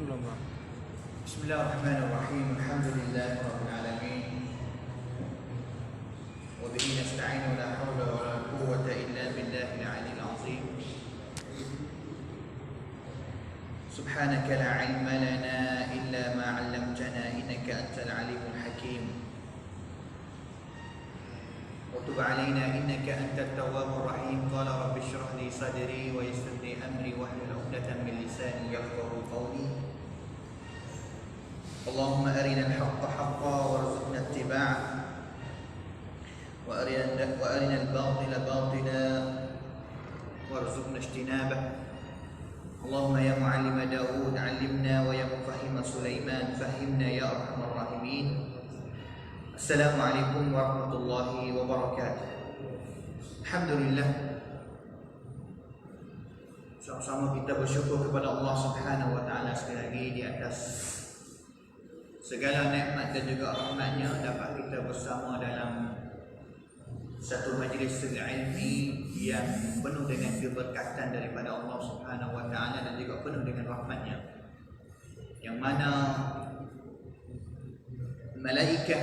belum, Bang? Bismillahirrahmanirrahim. Alhamdulillahirabbil alamin. Wa bihi nasta'inu la haula wa la quwwata illa billahil 'aliyyil 'azim. Subhanaka la 'ilma lana illa ma 'allamtana innaka antal 'alimul hakim. Wa tub 'alaina innaka antat tawwabur rahim. Qala rabbi shrah li sadri wa yassir li amri wahlul 'uqdatam min lisani yafqahu qawli. اللهم أرنا الحق حقا وارزقنا اتباعه وأرنا الباطل باطلا وارزقنا اجتنابه اللهم يا معلم داود علمنا ويا مفهم سليمان فهمنا يا أرحم الراحمين. السلام عليكم ورحمة الله وبركاته. Alhamdulillah, sama-sama kita bersyukur kepada Allah Subhanahu wa taala sekali lagi di atas segala nikmat dan juga rahmatnya dapat kita bersama dalam satu majlis ilmi yang penuh dengan keberkatan daripada Allah Subhanahu wa taala dan juga penuh dengan rahmatnya, yang mana malaikat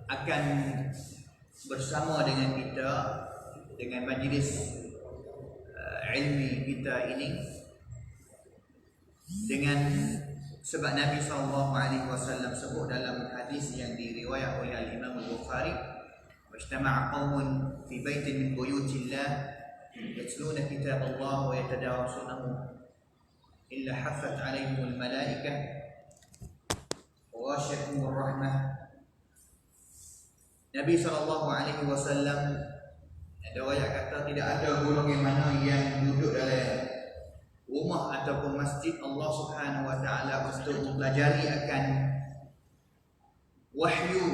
akan bersama dengan kita dengan majlis ilmi kita ini, dengan sebab Nabi SAW sebut dalam hadis yang diriwayat oleh Al-Imam Al-Bukhari, "Wajtama'a qaumun fi baitin min buyutillah yatluna kitab Allah wa yatadarasunahu illa haffat 'alaihimul malaikah wa ghashiyatuhumur rahmah." Nabi SAW ada ayat kata tidak ada golongan mana yang duduk dalam rumah ataupun masjid Allah Subhanahu wa taala untuk mempelajari akan wahyu,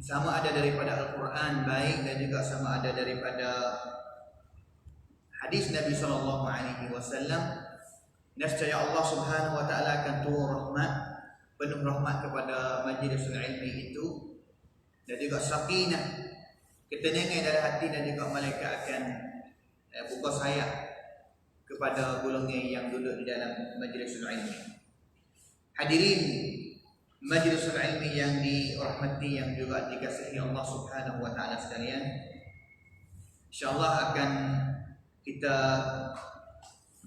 sama ada daripada Al-Quran baik dan juga sama ada daripada hadis Nabi sallallahu alaihi wasallam. Nescaya Allah Subhanahu wa taala akan turun rahmat, penuh rahmat kepada majlis ilmi itu, dan juga sakinah, ketenangan dalam hati, dan juga malaikat akan buka sayap kepada golongan yang duduk di dalam majlis ilmi. Hadirin majlis ilmi yang dirahmati, yang juga dikasihi Allah Subhanahu wa taala sekalian, insyaallah akan kita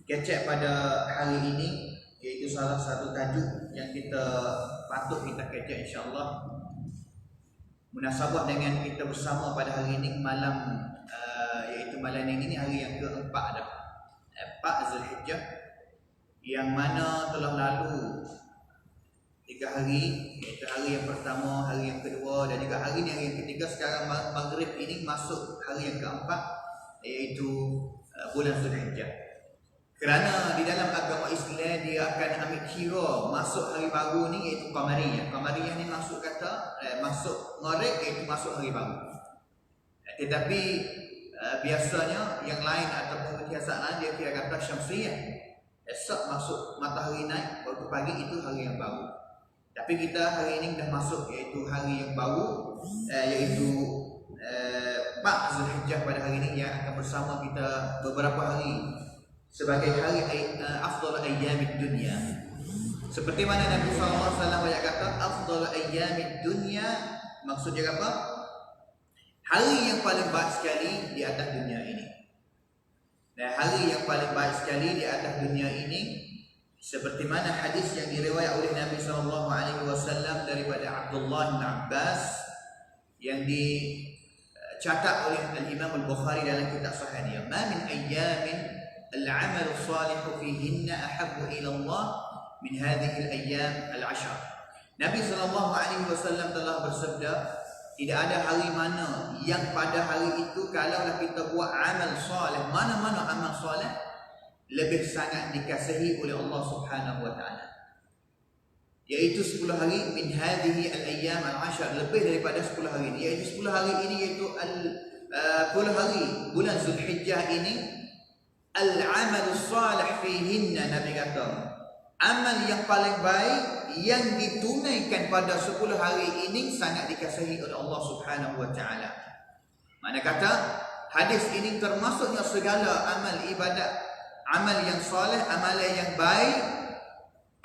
kecek pada hari ini, iaitu salah satu tajuk yang kita patut kita kecek insyaallah, munasabah dengan kita bersama pada hari ini malam, iaitu malam ini hari yang keempat dah, 4 Zulhijjah, yang mana telah lalu 3 hari, iaitu hari yang pertama, hari yang kedua dan juga hari ini, hari yang ketiga. Sekarang maghrib ini masuk hari yang keempat, iaitu bulan Zulhijjah. Kerana di dalam agama Islam dia akan ambil kira masuk hari baru ni iaitu Qamariyah. Qamariyah ni masuk kata masuk ngorek, iaitu masuk hari baru. Tetapi biasanya yang lain ataupun kebiasaan lain dia kira kata Syamsiyah. Esok masuk matahari naik waktu pagi, itu hari yang baru. Tapi kita hari ini dah masuk iaitu hari yang baru, iaitu 4 Zulhijjah pada hari ini, yang akan bersama kita beberapa hari sebagai hari afdal ayyamid dunya. Seperti mana Nabi SAW banyak kata afdal ayyamid dunya, maksudnya apa? Hari yang paling baik sekali di atas dunia ini. Dan hari yang paling baik sekali di atas dunia ini, seperti mana hadis yang diriwayat oleh Nabi SAW daripada Abdullah bin Abbas, yang dicatat oleh Al-Imam Al-Bukhari dalam kitab sahihnya, "Ma min ayyamin al-'amalu salihu fihinna ahabbu ila Allah min hadhihi al-ayyam al-'ashr." Nabi SAW telah bersabda, tidak ada hari mana yang pada hari itu kalaulah kita buat amal soleh, mana-mana amal soleh, lebih sangat dikasihi oleh Allah Subhanahu wa taala, iaitu 10 hari min hadhihi al-ayyam al-'ashr, lebih daripada 10 hari ini, iaitu 10 hari ini, iaitu 10 hari bulan Zulhijjah ini, al-'amal salih fihinna, Nabi kata amal yang paling baik yang ditunaikan pada 10 hari ini sangat dikasihi oleh Allah Subhanahu wa taala. Mana kata hadis ini termasuknya segala amal ibadat, amal yang soleh, amalan yang baik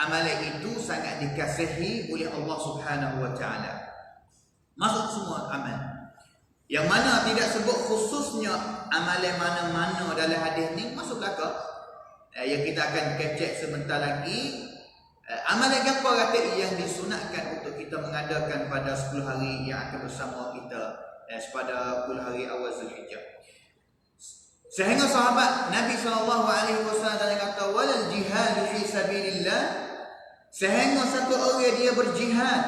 amalan itu sangat dikasihi oleh Allah Subhanahu wa taala. Masuk semua amal. Yang mana tidak sebut khususnya amalan mana-mana dalam hadis ni masuk belaka. Yang kita akan kecek sebentar lagi. Amalan apa kata yang disunatkan untuk kita mengadakan pada 10 hari yang akan bersama kita pada 10 hari awal Zulhijjah. Sehingga sahabat Nabi SAW kata walal jihad fi sabilillah, sehingga satu orang dia berjihad,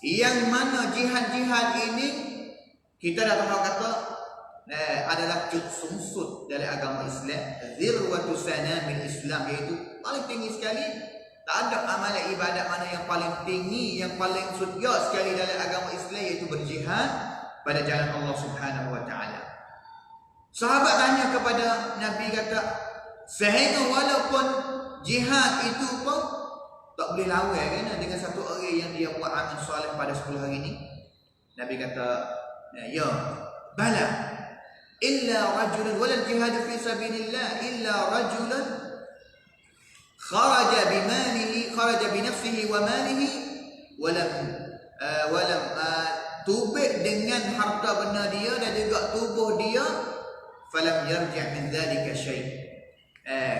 yang mana jihad-jihad ini kita dah tahu kata adalah sumsut dari agama Islam, zirwatu sanamil Islam, iaitu paling tinggi sekali. Tak ada amalan ibadat mana yang paling tinggi, yang paling sudia sekali dalam agama Islam, iaitu berjihad pada jalan Allah Subhanahu wa taala. Sahabat tanya kepada Nabi, kata sehingga walaupun jihad itu pun tak boleh lawan kan dengan satu orang yang dia buat amal soleh pada 10 hari ini. Nabi kata, ya bala illa rajulun wala jihad fi sabilillah illa rajulun kharaja bimalihi kharaja binafsihi wa malihi walam tubik dengan harta benda dia dan juga tubuh dia, falam yarji' min dhalika syai',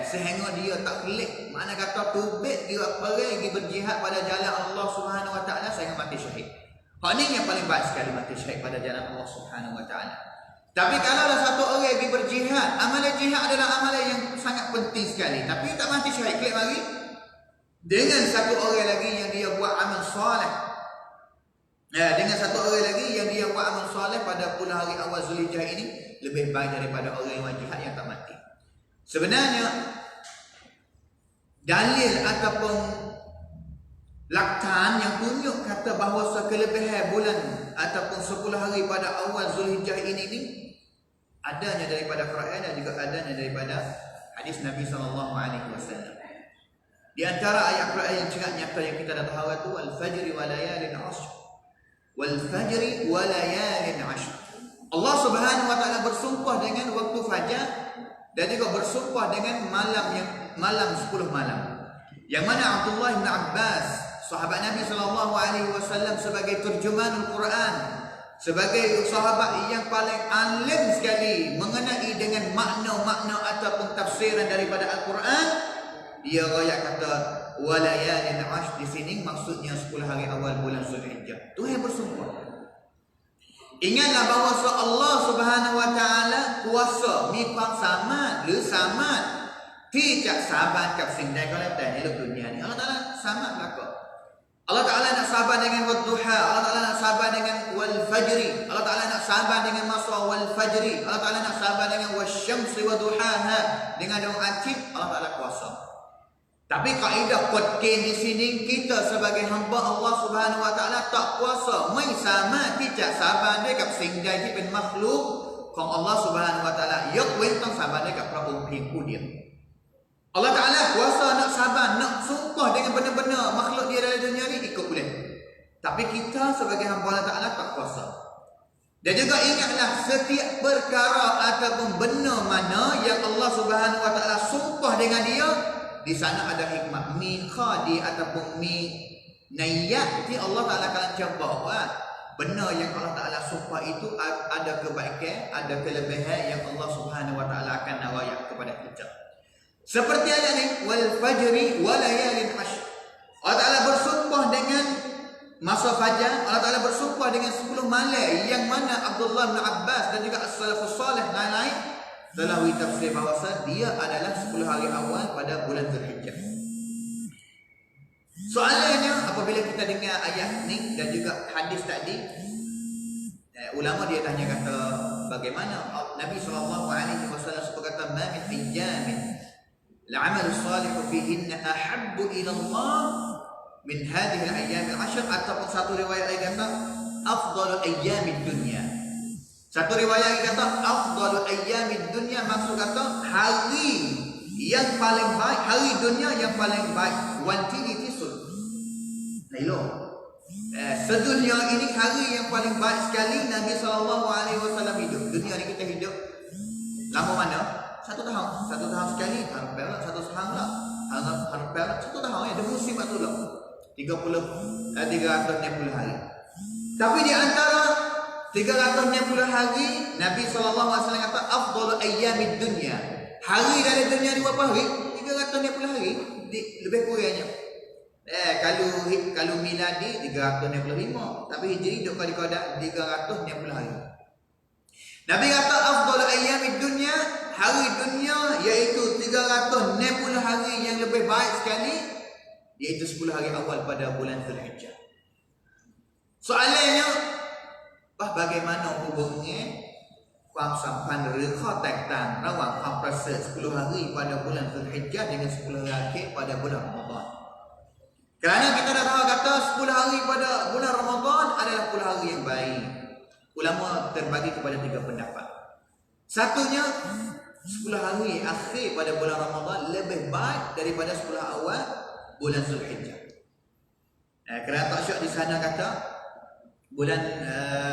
sehingga dia tak kelik, makna kata tubik dia pergi berjihad pada jalan Allah Subhanahu wa taala sehingga mati syahid. Hak ni yang paling baik sekali, mati syahid pada jalan Allah Subhanahu wa taala. Tapi kalau ada satu orang pergi berjihad, amalan jihad adalah amalan yang sangat penting sekali, tapi tak mati syahid, kelik mari dengan satu orang lagi yang dia buat amal soleh. Dengan satu orang lagi yang dia buat amal soleh pada 10 hari awal Zulhijjah ini lebih baik daripada orang yang jihad yang tak mati. Sebenarnya dalil ataupun laktan yang tunjuk kata bahawa kelebihan bulan ataupun 10 hari pada awal Zulhijjah ini adanya daripada Quran dan juga adanya daripada hadis Nabi SAW. Di antara ayat Quran yang sangat nyata yang kita dah tahu itu al-fajri wa layalin 'ashr, wal fajri wa layalin 'ashr. Allah Subhanahu wa taala bersumpah dengan waktu fajar dan juga bersumpah dengan malam 10 malam. Yang mana Abdullah bin Abbas, sahabat Nabi SAW, sebagai terjemahan Al-Quran, sebagai sahabat yang paling alim sekali mengenai dengan makna-makna ataupun tafsiran daripada Al-Quran, dia royak kata walayalin 'ashr, di sini maksudnya 10 hari awal bulan Zulhijjah. Tuhan bersumpah. Ingatlah bahawa Allah Subhanahu wa taala kuasa mipang samad le samad tidak sabar kat sindai kalau tanya hidup dunia ni. Allah Taala samad belaka. Allah Taala nak sabar dengan wadduha, Allah Taala nak sabar dengan wal fajri, Allah Taala nak sabar dengan masa wal fajri, Allah Taala nak sabar dengan wasyamsi wa duhaha, dengan dong acip. Allah Taala kuasa. Tapi kaedah qadkin di sini, kita sebagai hamba Allah Subhanahu wa taala tak kuasa mai sama tidak sabar dekat singgai di makhluk kong Allah Subhanahu wa taala yok wen tong sabar dekat prabu pingku dia. Allah Taala kuasa nak sabar, nak sumpah dengan benar-benar makhluk dia dalam dunia ni ikut boleh. Tapi kita sebagai hamba Allah Taala tak kuasa. Dan juga ingatlah setiap perkara ataupun benda mana yang Allah Subhanahu wa taala sumpah dengan dia, di sana ada hikmah. Mi khadi ataupun mi nayat, Allah Ta'ala akan cabar benar yang Allah Ta'ala sumpah itu ada kebaikan, ada kelebihan yang Allah Subhanahu wa taala akan nawayak kepada kita. Seperti ayat ni, wal fajri wa layalin 'ashr. Allah Ta'ala bersumpah dengan masa fajar, Allah Ta'ala bersumpah dengan 10 malam, yang mana Abdullah bin Abbas dan juga as-salafus salih lain-lain telah ditafsir bahawa dia adalah 10 hari awal pada bulan Zulhijjah. Soalannya, apabila kita dengar ayat ni dan juga hadis tadi, ulama dia tanya kata bagaimana Nabi SAW berkata ma min ayyamin al-amal salih fihinna ahabbu ila Allah min hadhihi al-ayyam al-'ashr, ataupun satu riwayat lagi kata afdalu ayyamid dunya. Satu riwayat kata afdalu ayyamid dunya, maksud kata hari yang paling baik, hari dunia yang paling baik. Wantini tisul Nailo sedunia ini hari yang paling baik sekali Nabi SAW hidup. Dunia ni kita hidup lama mana? 1 tahun sekali, hampir 1 tahun lah. harap 1 tahun ya, dia musim waktu lah 360 hari. Tapi di antara 360 hari, Nabi SAW kata afdalu ayyamid dunya, hari dari dunia ni berapa hari? 360 hari, lebih kurangnya. Kalau miladi 365, tapi hijri duk kali-kali 360 hari. Nabi kata afdalu ayyamid dunya, hari dunia iaitu 360 hari yang lebih baik sekali, iaitu 10 hari awal pada bulan Zulhijjah. Soalannya, bagaimana hubungnyaความสัมพันธ์หรือข้อแตกต่างระหว่างความประเสริฐ10 hari pada bulan Zulhijjah dengan 10 hari akhir pada bulan Ramadan? Kerana kita dah tahu kata 10 hari pada bulan Ramadan adalah 10 hari yang baik. Ulama terbagi kepada 3 pendapat. Satunya, 10 hari akhir pada bulan Ramadan lebih baik daripada 10 awal bulan Zulhijjah. Kerana tak syak di sana kata bulan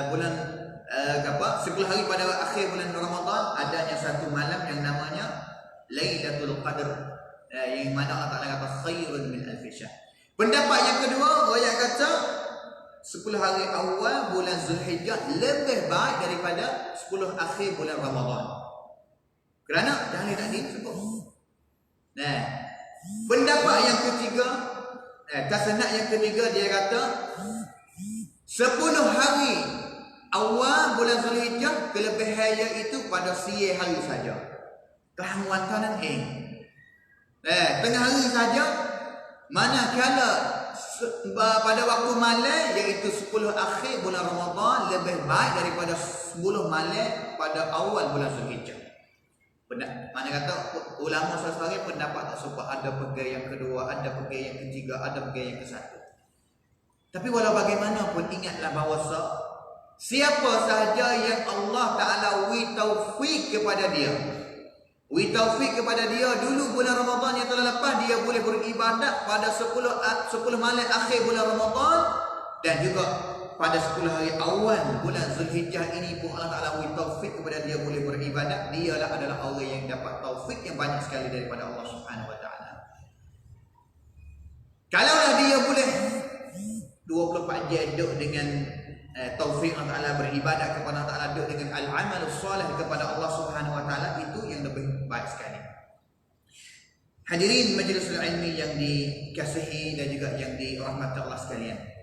10 hari pada akhir bulan Ramadan adanya satu malam yang namanya Lailatul Qadr, yang mana Allah Ta'ala kata khairun min alfi syahr. Pendapat yang kedua, orang kata 10 hari awal bulan Zulhijjah lebih baik daripada 10 akhir bulan Ramadan. Kerana dalil tadi sebut. Pendapat yang ketiga, tasanad yang ketiga, dia kata 10 hari awal bulan Zulhijjah kelebihannya itu pada siang hari saja. Kehangwatanan tengah hari saja, manakala pada waktu malam iaitu 10 akhir bulan Ramadan lebih baik daripada 10 malam pada awal bulan Zulhijjah. Mana kata ulama sesuatu pendapat tak serupa, ada pegang yang kedua, ada pegang yang ketiga, ada pegang yang ke-1. Tapi walau bagaimanapun ingatlah bahawa siapa sahaja yang Allah Ta'ala wi taufik kepada dia, dulu bulan Ramadan yang telah lepas, dia boleh beribadat pada 10 malam akhir bulan Ramadan, dan juga pada 10 hari awal bulan Zulhijjah ini pun Allah Ta'ala wi taufik kepada dia boleh beribadat. Dialah adalah orang yang dapat taufik yang banyak sekali daripada Allah Subhanahu Wa Ta'ala. Kalaulah dia boleh 24 jam duduk dengan taufik Allah Ta'ala, beribadat kepada Allah Ta'ala, duduk dengan al-amalus soleh kepada Allah Subhanahu Wa Ta'ala, itu yang lebih baik sekali. Hadirin majlisul ilmi yang dikasihi dan juga yang dirahmati Allah sekalian,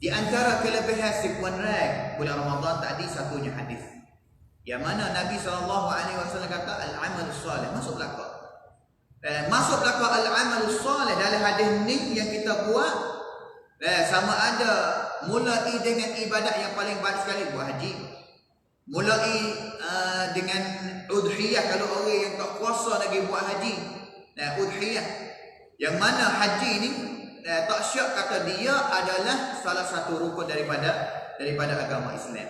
di antara kelebihan sekuan rag bulan Ramadan tadi, satunya hadis yang mana Nabi SAW kata al-amalus soleh, masuk belakang al-amalus soleh dalam hadis ni yang kita buat, sama ada mulai dengan ibadat yang paling baik sekali, buat haji, mulai dengan udhiyah. Kalau orang yang tak kuasa lagi buat haji, udhiyah, yang mana haji ni tak syak kata dia adalah salah satu rukun daripada agama Islam.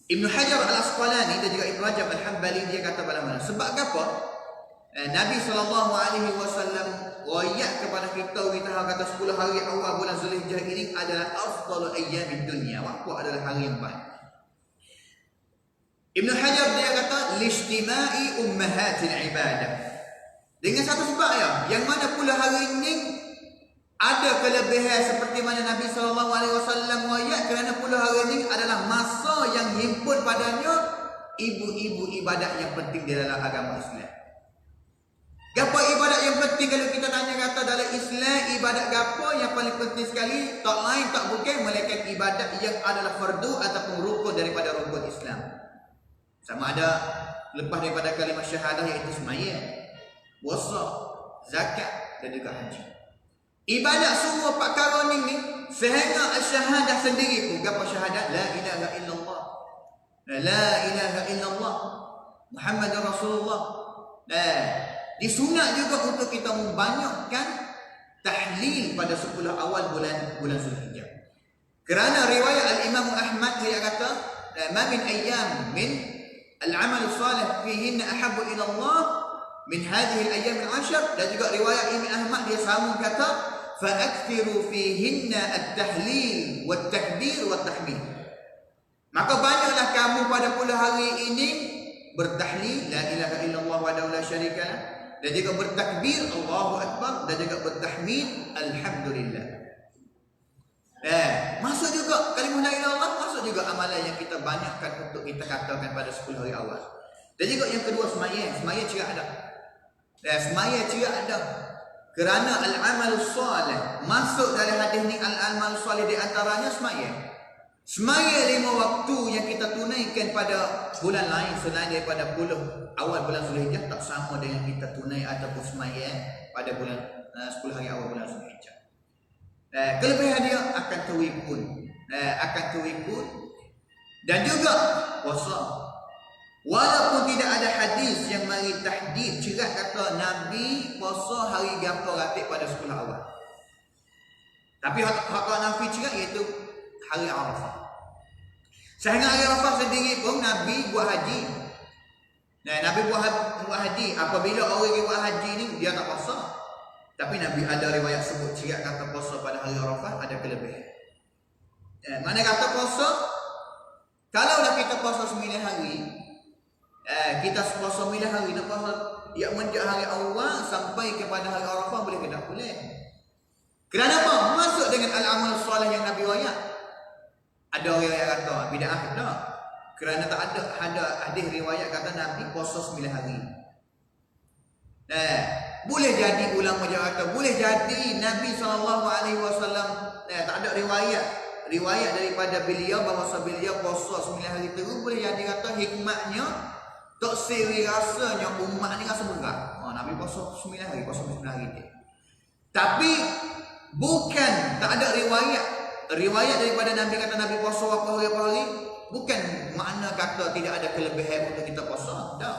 Ibn Hajar Al-Asqalani dan juga Ibn Rajab Al-Hambali, dia kata pada mana, sebab apa Nabi SAW wayak kepada kita kata 10 hari awal bulan Zulhijjah ini adalah afdalu ayyamid dunya, waktu adalah hari yang baik. Ibn Hajar dia kata lishtimai ummahatil ibadah, dengan satu sebab yang mana pula hari ini ada kelebihan seperti mana Nabi SAW wayak, kerana pula hari ini adalah masa yang himpun padanya ibu-ibu ibadat yang penting di dalam agama Islam. Gapo ibadat yang penting kalau kita tanya kata dalam Islam, ibadat gapo yang paling penting sekali, tak lain tak bukan melainkan ibadat yang adalah fardu ataupun rukun daripada rukun Islam. Sama ada lepas daripada kalimah syahadah, iaitu sembahyang, puasa, zakat dan juga haji. Ibadat semua perkara ni sehingga syahadah sendiri pun, gapo syahadat, la ilaha illallah, la ilaha illallah Muhammadur Rasulullah. Disunat juga untuk kita membanyakkan tahlil pada 10 awal bulan Zulhijjah. Kerana riwayat Al-Imam Ahmad dia kata, ma min ayyam min al-amal salih fihinna ahabbu ila Allah min hadhihi al-ayyam al-ashr. Dan juga riwayat Imam Ahmad dia sambung kata, fa akthiru fihinna at-tahlil wat-takbir wat-tahmid. Maka banyaklah kamu pada 10 hari ini bertahlil, la ilaha illallah wahdahu la syarika lah, dan juga bertakbir Allahu Akbar, dan juga bertahmid Alhamdulillah. Masuk juga kalimah la ilaha illallah, masuk juga amalan yang kita banyakkan untuk kita katakan pada 10 hari awal. Dan juga yang kedua semaya cerak ada. Semaya cerak ada. Kerana al-amalus salih, masuk dalam hadis ni al-amalus salih di antaranya semaya. Semaya 5 waktu yang kita tunaikan pada bulan lain selain daripada awal bulan Zulhijjah tak sama dengan kita tunai ataupun semaya pada bulan 10 hari awal bulan Zulhijjah. Kelebihan dia akan terwikun, dan juga puasa. Walaupun tidak ada hadis yang mari tahdid cerak kata Nabi puasa hari berapa ratik pada 10 awal. Tapi hak Nabi cerak iaitu hari Arafah. Sehingga hari Arafah sendiri pun Nabi buat haji. Nabi buat haji. Apabila orang yang buat haji ni dia tak puasa. Tapi Nabi ada riwayat sebut cerak kata puasa pada hari Arafah ada kelebihan. Mana kata puasa, kalaulah kita puasa 9 hari, kita puasa 9 hari, nak puasa yang menjak hari awal sampai kepada hari Arafah boleh ke tak? Boleh. Kerana apa? Masuk dengan al-amal soleh yang Nabi riwayat. Ada orang yang kata bid'ah tak? Kerana tak ada hadis riwayat kata Nabi puasa 9 hari. Boleh jadi ulama dia kata boleh jadi Nabi SAW tak ada riwayat daripada beliau bahawa beliau puasa 9 hari terus. Boleh jadi kata hikmahnya tak seri rasanya umat ni rasa berat. Nabi puasa 9 hari, puasa 9 hari dia. Tapi bukan tak ada riwayat daripada Nabi kata Nabi puasa apa hari, bukan makna kata tidak ada kelebihan untuk kita puasa. Tak.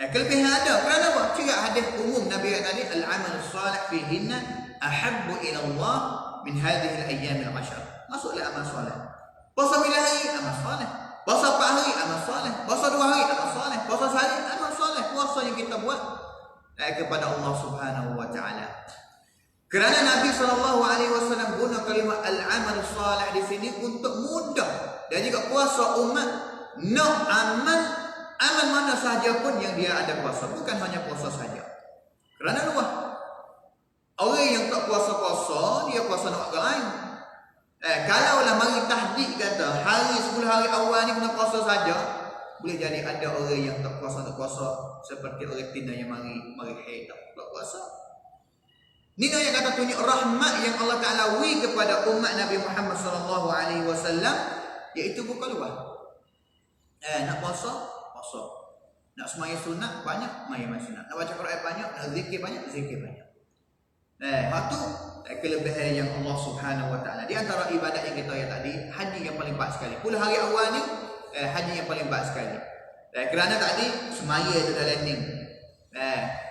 Kelebihan ada. Kerana apa? Cerak hadis umum Nabi kata tadi, al-amal salih fihinna ahabbu ila Allah min hadhihi al-ayyam al-'ashr. Masuklah amal soleh. Puasa 9 hari amal soleh. Puasa 4 hari amal soleh. Puasa 2 hari amal soleh. Puasa sehari amal soleh. Puasa yang kita buat kepada Allah Subhanahu wa taala. Kerana Nabi SAW guna kalimah al-amal salih di sini untuk mudah dan juga puasa umat nak amal mana sahaja pun yang dia ada puasa, bukan hanya puasa saja. Kerana luah. Orang yang tak puasa-puasa, dia puasa nak agak lain. Kalaulah mari tahdid kata hari 10 hari awal ni kena puasa saja, boleh jadi ada orang yang tak puasa seperti orang tina yang mari haid tak puasa. Ni yang kata tunjuk rahmat yang Allah Taala wi kepada umat Nabi Muhammad SAW, iaitu bukan luah. Nak puasa. Nak semaya sunat banyak, maya sunat. Nak baca Quran banyak, nak zikir banyak, zikir banyak. Itu kelebihan yang Allah Subhanahu wa taala. Di antara ibadat yang kita tadi, haji yang paling baik sekali. 10 hari awal ni haji yang paling baik sekali. Kerana tadi semaya itu dah landing.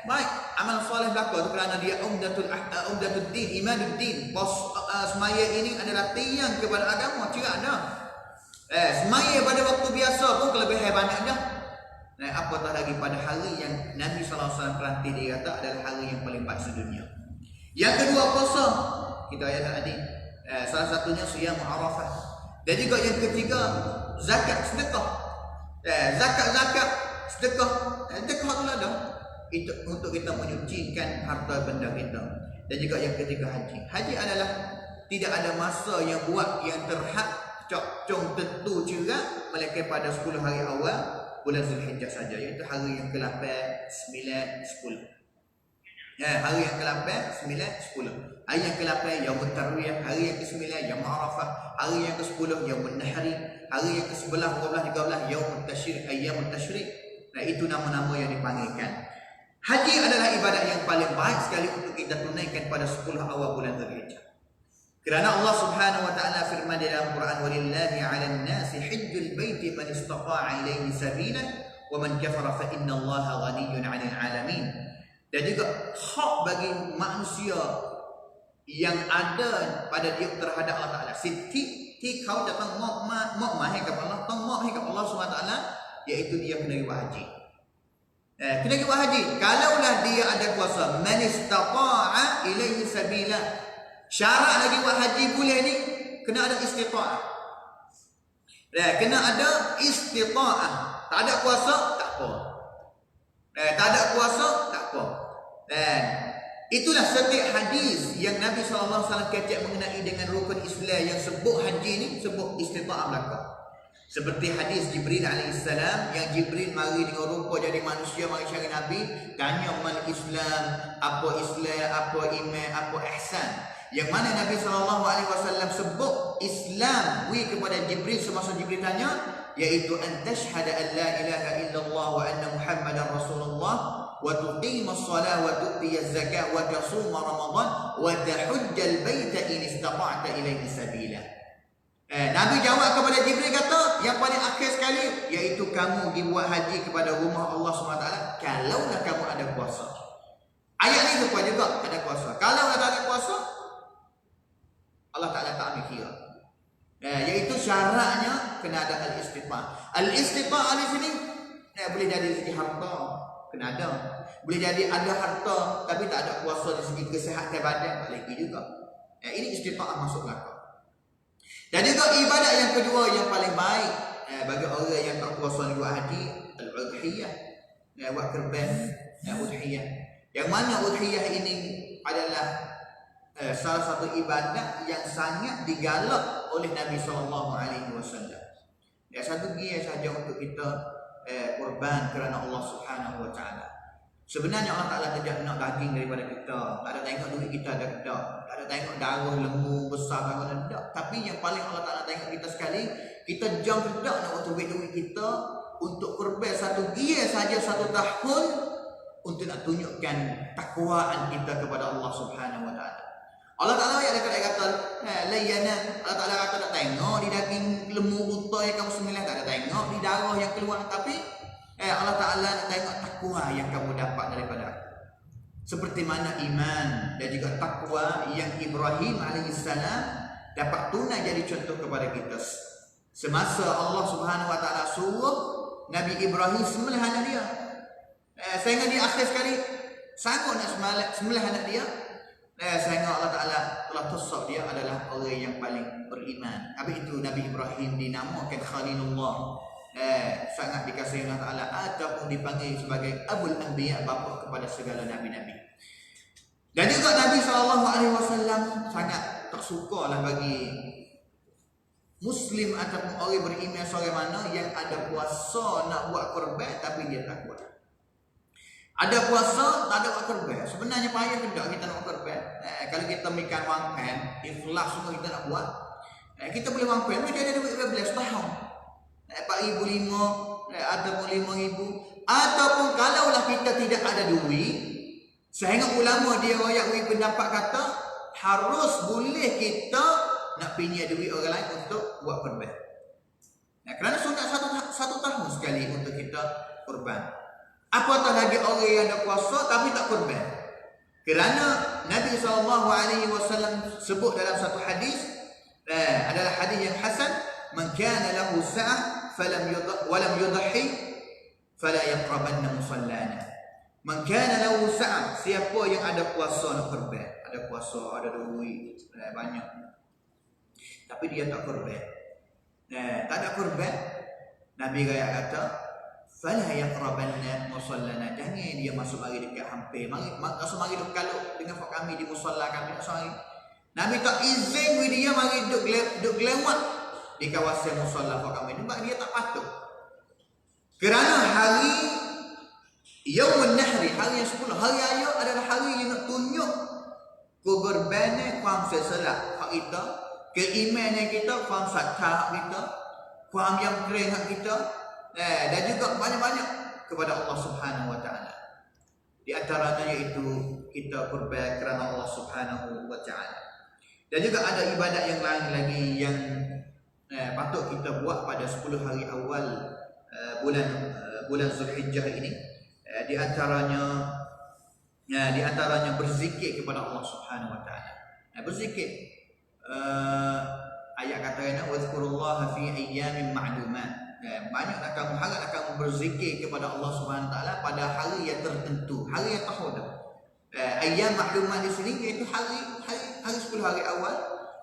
Baik, amal soleh belaka tu kerana dia umdatul din, imanul din. Semaya ini adalah tiang kepada agama, cerak dah. Semaya pada waktu biasa pun kelebihan banyak dah. Apatah lagi pada hari yang Nabi SAW peranti dia kata adalah hari yang paling baik sedunia. Yang kedua puasa, kita ayat tadi. Salah satunya siyam Arafah. Dan juga yang ketiga zakat, sedekah. Zakat, sedekah tu ada. Itu untuk kita menyucikan harta benda kita. Dan juga yang ketiga haji. Haji adalah tidak ada masa yang buat yang terhad cok tentu cerak melainkan pada 10 hari awal bulan Zulhijjah saja, iaitu hari yang ke-8, 9, 10. Hari yang ke-8, 9, 10. Hari yang ke-8 Yaumut Tarwiyah, hari yang ke-9 Yaum Arafah, hari yang ke-10 Yaumul Nahri, hari yang ke-11, 12, 13 Yaumut Tasyrik, Ayyamut Tasyrik. Itu nama-nama yang dipanggilkan. Haji adalah ibadat yang paling baik sekali untuk kita tunaikan pada 10 awal bulan Zulhijjah. Kerana Allah Subhanahu wa taala firman di dalam Quran, walillahi 'alan nasi hajjul baiti man istata'a ilaihi sabila wa man kafara fa innallaha ghaniyyun 'anil 'alamin. Dan juga hak bagi manusia yang ada pada dia terhadap Allah Taala. Ti kau datang mak mahai kepada Allah, tong mak mahai kepada Allah Subhanahu wa taala, iaitu dia kena buat haji. Kena buat haji. Kalaulah dia ada kuasa, man istata'a ilaihi sabila. Syarat lagi buat haji boleh ni kena ada istita'ah. Kena ada istita'ah. Tak ada kuasa tak apa. Tak ada puasa, tak apa. Dan itulah setiap hadis yang Nabi SAW kata mengenai dengan rukun Islam yang sebut haji ni, sebut istita'ah belaka. Seperti hadis Jibril AS yang Jibril mari dengan rupa jadi manusia, mari cari Nabi, tanya mal Islam, apa iman, apa ihsan. Yang mana Nabi SAW sebut Islam kepada Jibril semasa Jibril tanya, iaitu an tashhada an la ilaha illallah wa anna Muhammadar Rasulullah wa tuqima as-salah wa tu'ti az-zakah wa tasuma Ramadan wa tahujja al-baita in istata'ta ilayhi sabila. Nabi jawab kepada Jibril kata, yang paling akhir sekali iaitu kamu dibuat haji kepada rumah Allah SWT kalaulah kamu ada puasa. Ayat ni serupa juga, ada puasa. Kalau tak ada puasa, Allah Ta'ala tak ambil kira. Iaitu syaratnya kena ada al-istita'ah. Al-istita'ah di sini boleh jadi segi harta, kena ada. Boleh jadi ada harta tapi tak ada puasa di segi kesihatan badan, tak lagi juga. Ini istita'ah masuk belakang. Dan juga ibadat yang kedua yang paling baik bagi orang yang tak puasa buat haji, al-udhiyah, buat kurban, udhiyah. Yang mana udhiyah ini adalah salah satu ibadat yang sangat digalak oleh Nabi SAW. Satu dia saja untuk kita kurban kerana Allah Subhanahu Wa Taala. Sebenarnya Allah Ta'ala tidak nak daging daripada kita. Tak ada tengok duit kita ada tak. Tak ada tengok darah lembu besar ada tak. Tapi yang paling Allah Ta'ala tengok kita sekali, kita jam tidak nak untuk duit kita untuk kurban satu dia saja satu tahun untuk nak tunjukkan takwaan kita kepada Allah Subhanahu Wa Taala. Allah Ta'ala ayat dekat kata layana. Allah Ta'ala kata tak tengok di daging lembu buta yang kamu sembelih, tak ada tengok di darah yang keluar, tapi Allah Ta'ala nak tengok takwa yang kamu dapat daripada aku. Seperti mana iman dan juga takwa yang Ibrahim AS dapat tunai jadi contoh kepada kita. Semasa Allah Subhanahu Wa Ta'ala suruh Nabi Ibrahim sembelih anak dia, sehingga dia akhir sekali sanggup nak sembelih anak dia, sehingga Allah Ta'ala telah tosok dia adalah orang yang paling beriman. Habis itu Nabi Ibrahim dinamakan Khalilullah, sangat dikasihi Allah Ta'ala, ataupun dipanggil sebagai Abul Anbiya, bapa kepada segala Nabi-Nabi. Dan juga Nabi SAW sangat tak sukalah bagi Muslim ataupun orang beriman seorang mana yang ada puasa nak buat kurban tapi dia tak buat. Ada puasa tak ada buat kurban. Sebenarnya payah tidak kita nak buat kurban. Kalau kita mikir wangkan, ikhlas semua kita nak buat, kita boleh wangkan, boleh jadi duit 12 tahun. 4,500 ataupun 5,000, ataupun kalaulah kita tidak ada duit, sehingga ulama dia royak pendapat kata harus boleh kita nak pinjam duit orang lain untuk buat kurban. Kerana sunat satu tahun sekali untuk kita kurban. Apatah lagi orang yang ada puasa tapi tak kurban. Kerana Nabi SAW sebut dalam satu hadis, adalah hadis yang hasan, man kana lahu sa'ah walam yudhi fala yaqrabanna musallana. Man kana lahu sa'ah, siapa yang ada puasa nak kurban, ada puasa, ada duit banyak, tapi dia tak kurban, tak ada kurban, Nabi gaya kata fala yaqrabanna musallana, jangan dia masuk mari dekat hampir, mari dekat kalau dengan kami di musalla kami tak mari. Nabi tak izin dia mari duduk lewat di kawasan musalla kami, sebab dia tak patut. Kerana hari Yaumun Nahri, hari yang 10, hari raya adalah hari yang nak tunjuk kegorbanan kuam sesalah hak kita, keimanan kita, kuam sakta kita, kuam yang kering hak kita, dan juga banyak-banyak kepada Allah Subhanahu Wa Taala. Di antaranya iaitu kita kurban kerana Allah Subhanahu Wa Taala. Dan juga ada ibadat yang lain lagi yang patut kita buat pada 10 hari awal bulan Zulhijjah ini. Di antaranya berzikir kepada Allah Subhanahu Wa Taala. Berzikir, ayat katanya wazkurullaha fi ayyamin ma'lumat. Banyaklah kamu, haraplah kamu berzikir kepada Allah Subhanahu Wa Taala pada hari yang tertentu, hari yang tahu dah. Ayyam ma'lumat di sini iaitu hari 10 hari awal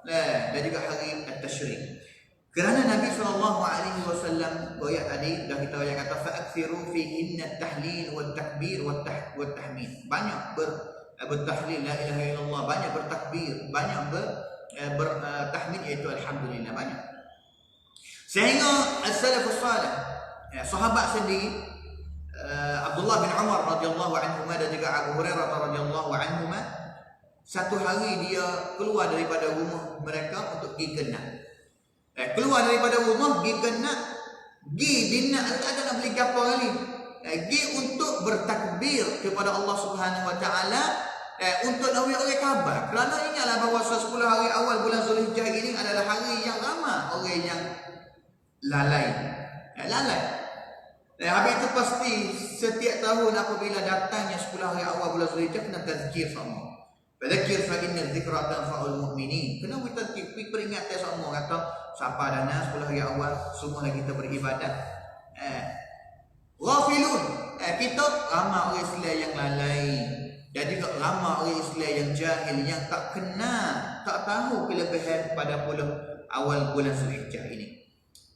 dan juga hari at-tasyrik. Kerana Nabi SAW ayat tadi dah kita yang kata fa'akthiru fihinna at-tahlil wal takbir wat tahmid. Banyak bertahlil la ilaha illallah, banyak bertakbir, banyak bertahmid iaitu alhamdulillah, banyak. Sehingga as-salafus salih, sahabat sendiri Abdullah bin Umar radhiyallahu anhu dan juga Abu Hurairah radhiyallahu anhu, satu hari dia keluar daripada rumah mereka untuk pergi ke nak. Keluar daripada rumah pergi ke nak, pergi di nak, tak ada nak beli apa kali. Pergi untuk bertakbir kepada Allah Subhanahu wa taala, untuk orang-orang khabar. Kerana ingatlah bahawa 10 hari awal bulan Zulhijjah ini adalah hari yang ramai orang yang lalai. Habis itu pasti setiap tahun apabila datangnya 10 hari awal bulan Zulhijjah kena tazkir sama. Fadzakir fa inna dzikra tanfa'ul mu'minin. Kena kita peringatan sama, kata siapa dana 10 hari awal semua kita beribadat. Ghafilun, kita ramai orang Islam yang lalai. Dan juga ramai orang Islam yang jahil, yang tak kenal, tak tahu kelebihan pada bulan awal bulan Zulhijjah ini.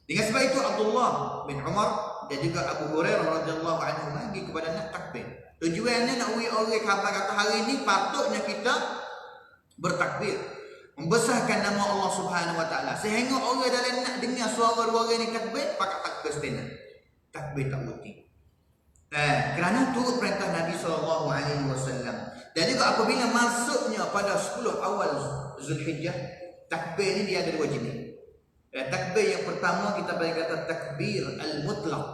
Dengan sebab itu Abdullah bin Umar dan juga Abu Hurairah radhiyallahu anhu pergi kepada nak takbir. Tujuannya nak orang khabar kata hari ini patutnya kita bertakbir, membesarkan nama Allah Subhanahu wa taala, sehingga orang dalam nak dengar suara dua orang ni takbir, pakat takbir sebenar. Takbir tak berhenti. Kerana turut perintah Nabi SAW. Dan juga apabila masuknya pada 10 awal Zulhijjah, takbir ni dia ada dua jenis. Takbir yang pertama kita panggil kata takbir al-mutlaq.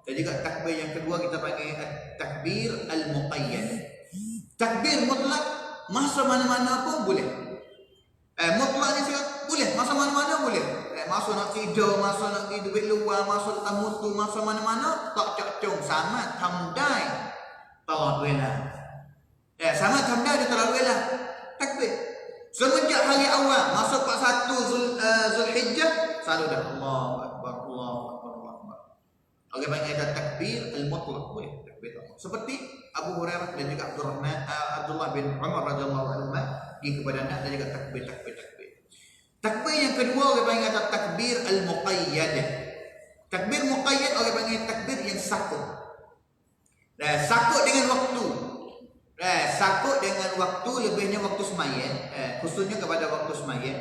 Dan juga takbir yang kedua kita panggil takbir al-muqayyad. Takbir mutlak masa mana-mana pun boleh. Mutlak ni saya boleh masa mana-mana boleh. Masa nak tidur, masa nak pergi duit luar, masa letak mutu, masa mana-mana tak cakcung. Sama tamdai talat wela. Sama tamdai dia talat wela. Takbir. Semenjak hari awal masuk 41 Zulhijjah selalu dah Allahu Akbar, Allahu Akbar, Allahu Akbar. Orang panggil kata takbir al-mutlaq boleh. Takbir seperti Abu Hurairah dan juga Abdullah bin Umar radhiyallahu anhu pergi kepada nak dan juga takbir. Takbir yang kedua orang panggil kata takbir al-muqayyad. Takbir muqayyad orang panggil takbir yang sakut. Sakut dengan waktu. Sakut dengan waktu, lebihnya waktu sembahyang, khususnya kepada waktu sembahyang,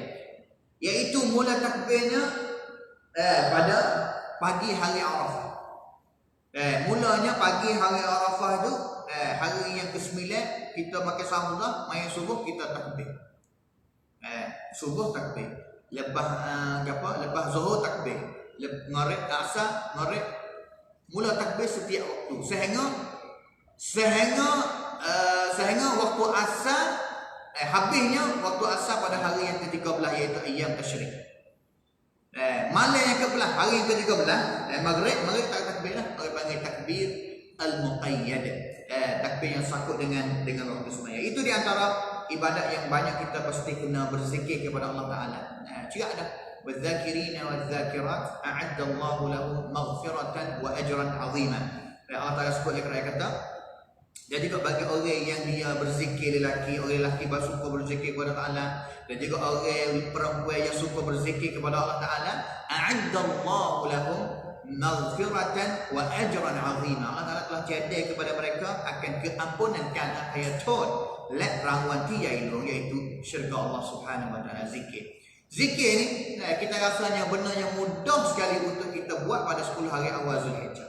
iaitu mula takbirnya pada pagi hari Arafah. Mulanya pagi hari Arafah itu hari yang ke-9 kita pakai sahurlah, main subuh kita takbir. Subuh takbir. Lepas zuhur takbir. Maghrib, asar, maghrib, mula takbir setiap waktu sehingga waktu asar habisnya waktu asar pada hari yang ke-13 iaitu ayyam tasyrik. Malam yang ke-11 hari yang ke-13 maghrib tak takbir lah, orang panggil takbir al-muqayyad. Takbir yang sakut dengan waktu sembahyang. Itu di antara ibadat yang banyak kita pasti kena berzikir kepada Allah Taala. Juga ada wadzakirina wadzakirat a'adda Allahu lahum maghfiratan wa ajran 'azima. Allah Taala sebut dia kata, jadi juga bagi orang yang dia berzikir, orang lelaki suka berzikir kepada Allah, dan juga orang perempuan yang suka berzikir kepada Allah Taala, a'addallahu lahum maghfiratan wa ajran 'azima. Allah Taala telah jadah kepada mereka akan keampunan kan akhirat lek rawan iaitu syurga Allah Subhanahu wa taala. Zikir ni kita rasanya benda yang mudah sekali untuk kita buat pada 10 hari awal Zulhijjah.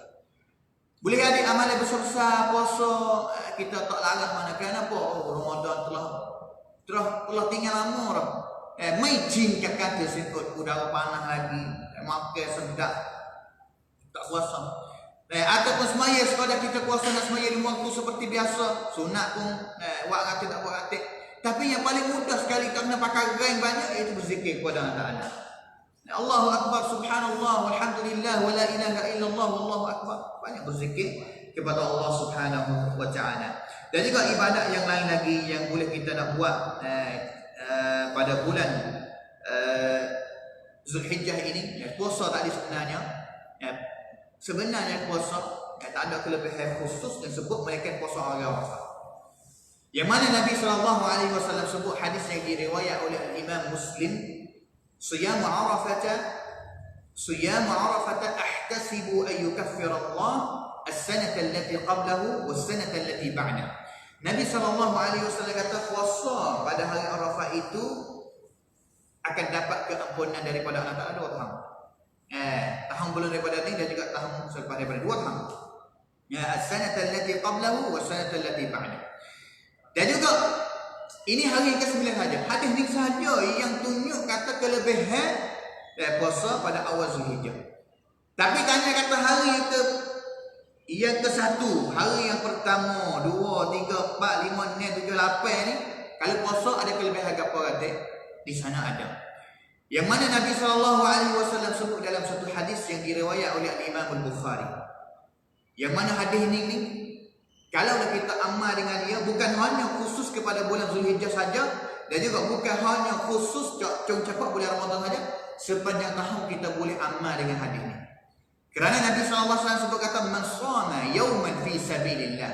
Boleh ada amalan besar-besar, puasa kita tak larang mana. Kenapa? Ramadan telah tinggal lama dah. Mai jin kata sikut udara panas lagi, makan sedap, tak puasa. Ataupun semaya sekadar kita puasa nak semaya di waktu seperti biasa, sunat pun buat rata tak buat rata. Tapi yang paling mudah sekali kerana pakai gain banyak iaitu berzikir kepada Allah Taala. Allahu Akbar, subhanallah, walhamdulillah, wa la ilaha illallah, wallahu akbar. Banyak berzikir kepada Allah Subhanahu wa taala. Dan juga ibadat yang lain lagi yang boleh kita nak buat pada bulan Zulhijjah ini. Puasa tadi sebenarnya puasa tak ada kelebihan khusus dan sebut mereka puasa hari Arafah. Yang mana Nabi SAW sebut hadis yang diriwayat oleh Imam Muslim, Siyam Arafah Siyam Arafah ahtasibu an yukaffira Allah as-sanata allati qablahu was-sanata allati ba'dahu. Nabi SAW kata puasa pada hari Arafah itu akan dapat keampunan daripada Allah Ta'ala 2 tahun. Tahun belum daripada ni dan juga tahun selepas daripada 2 tahun. As-sanata allati qablahu was-sanata allati ba'dahu. Dan juga ini hari ke-9 saja. Hadis ni sahaja yang tunjuk kata kelebihan puasa pada awal Zulhijjah. Tapi tanya kata hari yang ke-1, hari yang pertama, 2, 3, 4, 5, 6, 7, 8 ni, kalau puasa ada kelebihan apa kata? Di sana ada. Yang mana Nabi SAW sebut dalam satu hadis yang diriwayat oleh Imam Al-Bukhari. Yang mana hadis ni kalau kita amal dengan dia bukan hanya khusus kepada bulan Zulhijjah saja dan juga bukan hanya khusus cepat bulan Ramadan saja, sepanjang tahun kita boleh amal dengan hadis ni. Kerana Nabi SAW sebut kata man shama yawman fi sabilillah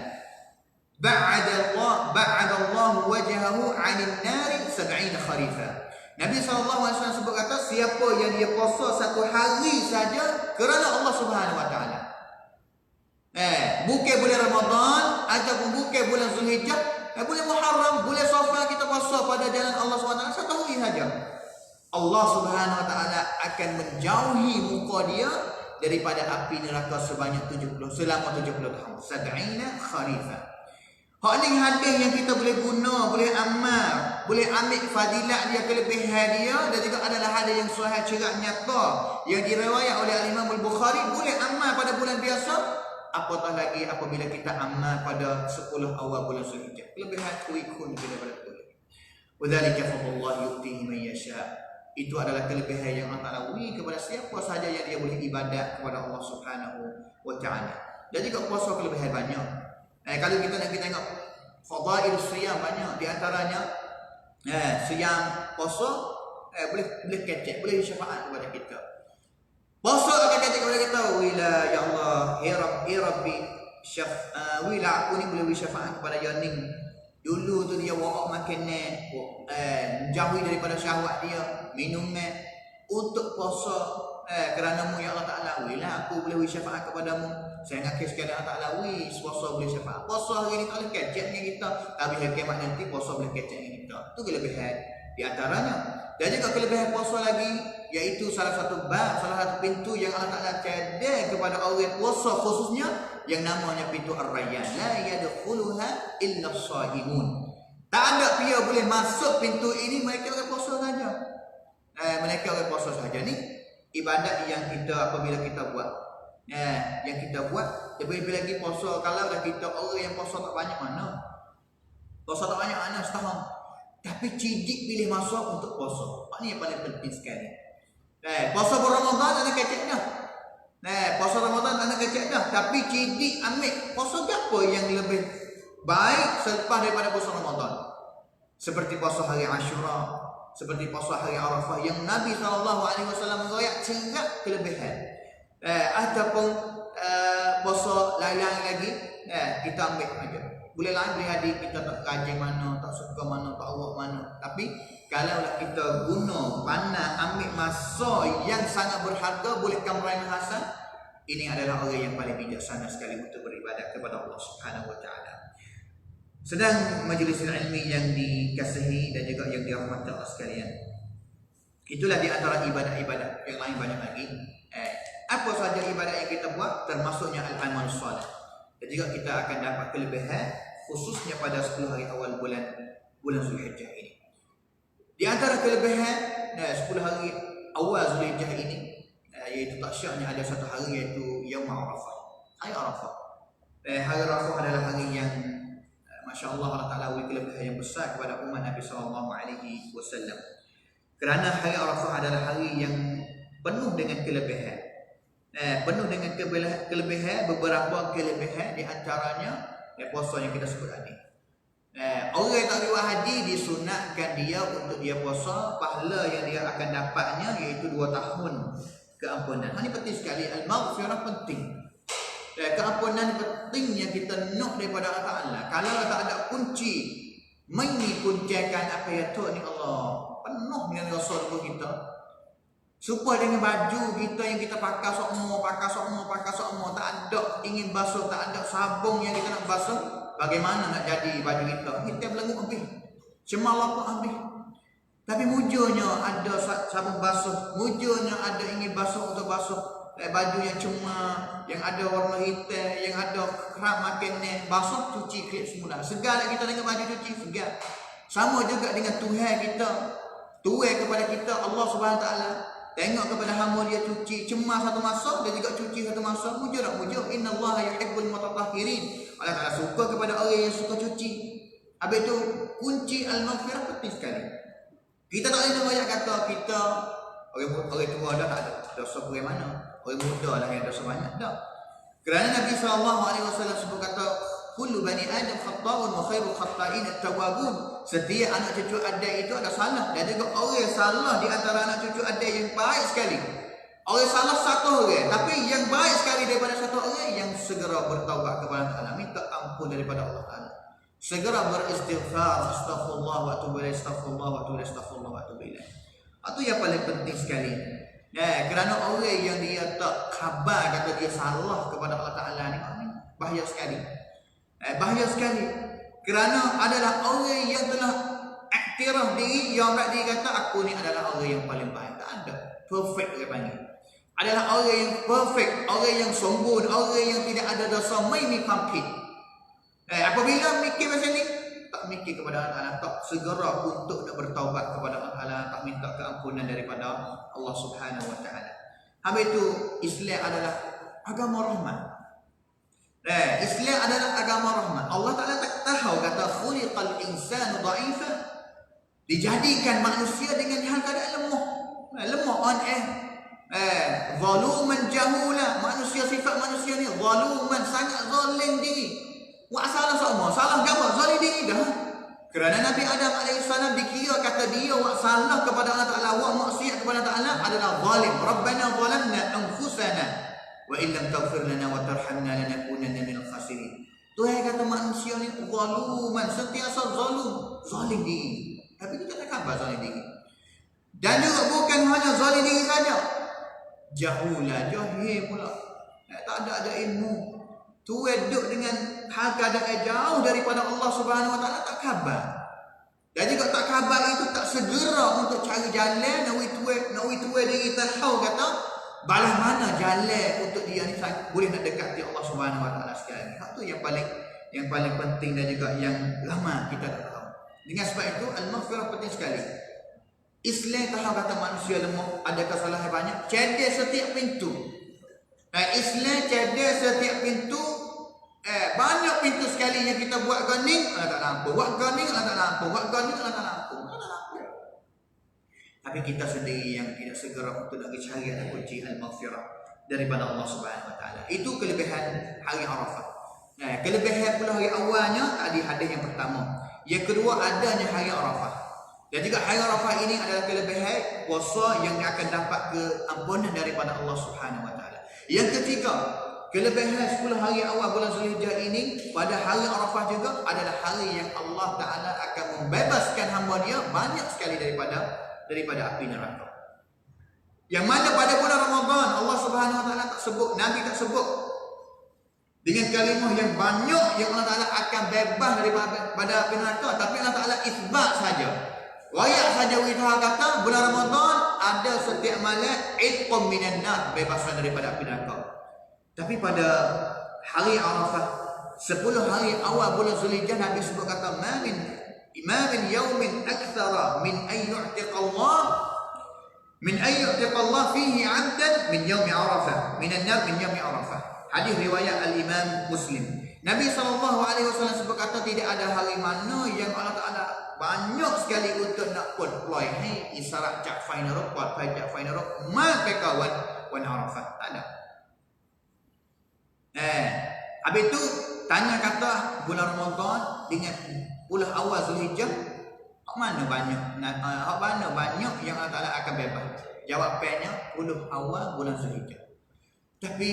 ba'ada Allah wajhahu 'anil nari 70 kharifa. Nabi SAW sebut kata siapa yang dia puasa satu hari saja kerana Allah Subhanahu Wa Taala. Bukan bulan Ramadan ataupun bukan bulan Zulhijjah, bulan Muharram, bulan Safar kita puasa pada jalan Allah Subhanahu Wa Taala satu hari saja. Allah Subhanahu Wa Taala akan menjauhi muka dia daripada api neraka selama 70 tahun. 70 kharifa. Hak ni hadis yang kita boleh guna, boleh amal, boleh ambil fadilat dia, kelebihan dia dan juga adalah hadis yang sahih cerak nyata yang diriwayat oleh Imam Al-Bukhari, boleh amal pada bulan biasa, apatah lagi apabila kita amal pada 10 awal bulan Zulhijjah. Kelebihan kuikun daripada boleh. Wadzalika fadlullah yu'tihi man yasha. Itu adalah kelebihan yang Allah Ta'ala beri kepada siapa sahaja yang dia boleh ibadat kepada Allah Subhanahu Wa Ta'ala. Dan juga puasa kelebihan banyak. Kalau kita nak kita tengok fadail siyam banyak, di antaranya siyam puasa boleh kecek, boleh syafaat kepada kita. Puasa akan kecek kepada kita, wila ya Allah, ya Rabbi, wila aku ni boleh beri syafaat kepada Yaning. Dulu tu dia warak makanan, menjauhi daripada syahwat dia, minuman untuk puasa kerana-Mu ya Allah Ta'ala. Wila aku boleh beri syafaat kepadamu. Saya nak sekali Allah Ta'ala, puasa boleh syafaat. Puasa hari ni tak boleh kecek dengan kita, tapi hari kiamat nanti puasa boleh kecek dengan kita. Itu kelebihan di antaranya. Dan juga kelebihan puasa lagi, iaitu salah satu pintu yang Allah Ta'ala cadang kepada orang puasa khususnya, yang namanya pintu Ar-Rayyan. La yadkhuluha illa as-shaimun. Tak ada dia boleh masuk pintu ini, mereka orang puasa saja. Mereka orang puasa saja. Ni ibadat yang kita apabila kita buat, yang kita buat, lebih-lebih lagi puasa. Kalau dah kita orang yang puasa tak banyak mana, puasa tak banyak mana setahun, tapi cidik pilih masa untuk puasa. Ini yang paling penting sekali. Puasa Ramadan ada kecek dah. Puasa Ramadan tak nak kecek dah, tapi cidik ambil puasa apa yang lebih baik selepas daripada puasa Ramadan, seperti puasa hari Ashura, seperti puasa hari Arafah yang Nabi SAW menggoyak cerak kelebihan. Ataupun puasa lain-lain lagi, kita ambil aja. Boleh lain boleh hadir, kita tak rajin mana, tak suka mana, tak awak mana, tapi kalaulah kita guna pandang ambil masa yang sangat berharga, boleh kamerain hasan, ini adalah orang yang paling bijaksana sekali untuk beribadat kepada Allah Subhanahu Wa Taala. Sedang majlis ilmi yang dikasihi dan juga yang dirahmati Allah sekalian, itulah di antara ibadat-ibadat yang lain banyak lagi. Apa sahaja ibadat yang kita buat, termasuknya al-amal salih. Dan juga kita akan dapat kelebihan khususnya pada 10 hari awal bulan Zulhijjah ini. Di antara kelebihan 10 hari awal Zulhijjah ini, iaitu tak syaknya ada satu hari iaitu Yaum Arafah. Hari Arafah. Hari Arafah adalah hari yang Masya Allah Allah Ta'ala beri kelebihan yang besar kepada umat Nabi SAW. Kerana hari Arafah adalah hari yang penuh dengan kelebihan. Penuh dengan kelebihan, beberapa kelebihan di antaranya puasa yang kita sebut tadi. Orang yang tak riwayat haji disunatkan dia untuk dia puasa, pahala yang dia akan dapatnya iaitu 2 tahun keampunan. Ini penting sekali, al-maghfirah penting. Keampunan pentingnya kita nak daripada Allah Ta'ala. Kalau tak ada kunci, main kunci kan apa ya tu ni Allah penuh dengan rasa kita. Supaya dengan baju kita yang kita pakai sokmo, tak ada ingin basuh, tak ada sabung yang kita nak basuh, bagaimana nak jadi baju kita? Kita belengut habis, semalam pun habis. Tapi mujurnya ada sabun basuh, mujurnya ada ingin basuh untuk basuh baju yang cuma, yang ada warna hitam, yang ada kerap makan ni, basuh, cuci klip semula. Segar kita dengan baju cuci, segar. Sama juga dengan Tuhan kita, Tuhan kepada kita Allah Subhanahu Taala. Tengok kepada hamba dia cuci cemas satu masa, dia juga cuci satu masa. Mujur tak mujur? Innallaha yuhibbul mutatahhirin. Allah Taala suka kepada orang yang suka cuci. Habis itu kunci al-maghfirah penting sekali. Kita tak boleh banyak kata kita orang tua dah tak ada dosa bagaimana. Orang muda lah yang dosa banyak tak. Kerana Nabi SAW sebut kata kullu bani adam khata'un wa khairul khata'in at-tawwabun. Setiap anak cucu adik itu ada salah, dan juga orang salah di antara anak cucu adik yang baik sekali. Orang salah satu orang, tapi yang baik sekali daripada satu orang yang segera bertaubat kepada Allah, minta ampun daripada Allah Taala. Segera beristighfar, astaghfirullah wa atubu ilaih, astaghfirullah wa atubu ilaih, astaghfirullah wa atubu ilaih. Itu yang paling penting sekali. Kerana orang yang dia tak khabar kata dia salah kepada Allah Taala ni, bahaya sekali. Bahaya sekali. Kerana adalah orang yang telah iktiraf diri, yang tak dia kata aku ni adalah orang yang paling baik. Tak ada. Perfect dia panggil. Adalah orang yang perfect, orang yang sempurna, orang yang tidak ada dosa, main complete. Apabila mikir macam ni, tak mikir kepada Allah Ta'ala, tak segera untuk nak bertaubat kepada Allah Ta'ala, tak minta keampunan daripada Allah Subhanahu Wa Ta'ala. Habis itu, Islam adalah agama rahmat. Islam adalah agama rahmat. Allah Ta'ala tak tahu kata khuliqal insanu dha'ifa. Dijadikan manusia dengan hal keadaan lemah. Lemah on zaluman jahula. Manusia, sifat manusia ni zaluman, sangat zalim diri. Buat salah semua, salah gambar, zalim diri dah. Kerana Nabi Adam AS dikira kata dia buat salah kepada Allah Ta'ala, buat maksiat kepada Allah Ta'ala adalah zalim. Rabbana zalamna anfusana wa illam taghfir lana wa tarhamna lanakunanna minal khasirin. Tuhan kata manusia ni zaluman, sentiasa zalim diri. Tapi kita tak khabar zalim diri. Dan juga bukan hanya zalim diri saja, jahula, jahil pula. Tak ada ilmu. Tuhan duduk dengan hal keadaan jauh daripada Allah Subhanahu Wa Taala, tak khabar. Dan juga tak khabar itu tak segera untuk cari jalan, nak tuan diri tahu kata balas mana jalan untuk dia ni boleh nak dekati Allah Subhanahu Wa Taala sekali. Itu yang paling penting dan juga yang lama kita tak tahu. Dengan sebab itu al-maghfirah penting sekali. Islam tahu kata manusia lemah, ada kesalahan banyak, cedek setiap pintu. Islam cedek setiap pintu. Banyak pintu sekali yang kita buat ganing, Allah tak lampu. Buat ganing, Allah tak lampu. Buat ganing, Allah tak lampu. Tapi kita sendiri yang tidak segera untuk nak cari kunci al-maghfirah daripada Allah Subhanahu Wa Taala. Itu kelebihan hari Arafah. Kelebihan pula hari awalnya tadi hadis yang pertama. Yang kedua adanya hari Arafah. Dan juga hari Arafah ini adalah kelebihan puasa yang akan dapat keampunan daripada Allah Subhanahu Wa Taala. Yang ketiga, kelebihan 10 hari awal bulan Zulhijjah ini pada hari Arafah juga adalah hari yang Allah Ta'ala akan membebaskan hamba dia banyak sekali daripada api neraka. Yang mana pada bulan Ramadan Allah Subhanahu Wa Ta'ala tak sebut, Nabi tak sebut dengan kalimah yang banyak yang Allah Ta'ala akan bebas daripada api neraka, tapi Allah Ta'ala isbat saja. Wayak saja witha kata bulan Ramadan ada setiap malam itqum minan nar, bebasan daripada api neraka. Tapi pada hari Arafah 10 hari awal bulan Zulhijjah Nabi sebut kata ma min yawmin akthara min an yu'tiqa Allah fihi 'abdan min yawmi Arafah min an-nar min yawmi Arafah. Hadis riwayat al-Imam Muslim. Nabi SAW sebut kata tidak ada hari mana yang Allah Ta'ala banyak sekali untuk nak deploy isyarat jak final buat jak final maka kawan Arafah tak ada. Habis tu tanya kata bulan Ramadan dengan bulan awal Zulhijjah, hak mana banyak yang Allah Ta'ala akan bebas? Jawapannya bulan awal bulan Zulhijjah. Tapi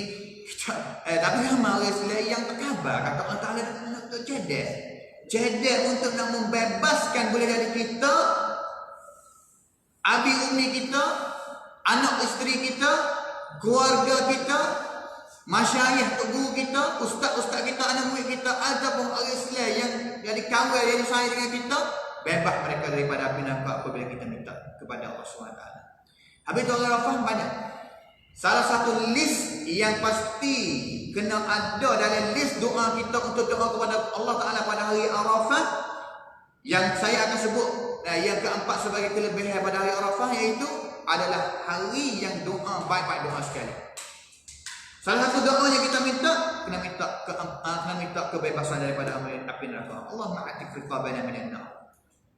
ramai orang Islam yang tak khabar kata Allah Ta'ala nak cedek untuk nak membebaskan boleh dari kita, abi umi kita, anak isteri kita, keluarga kita, masyayikh tok guru kita, ustaz-ustaz kita, anak murid kita, ataupun orang Islam yang jadi kawal, yang sayang dengan kita, bebas mereka daripada api neraka apabila kita minta kepada Allah SWT. Habis itu orang Arafah banyak. Salah satu list yang pasti kena ada dalam list doa kita untuk doa kepada Allah Ta'ala pada hari Arafah, yang saya akan sebut yang keempat sebagai kelebihan pada hari Arafah, iaitu adalah hari yang doa baik-baik doa sekali. Salah satu doa yang kita minta, kena minta kebebasan daripada api neraka. Allahumma atik riqabana minan nar.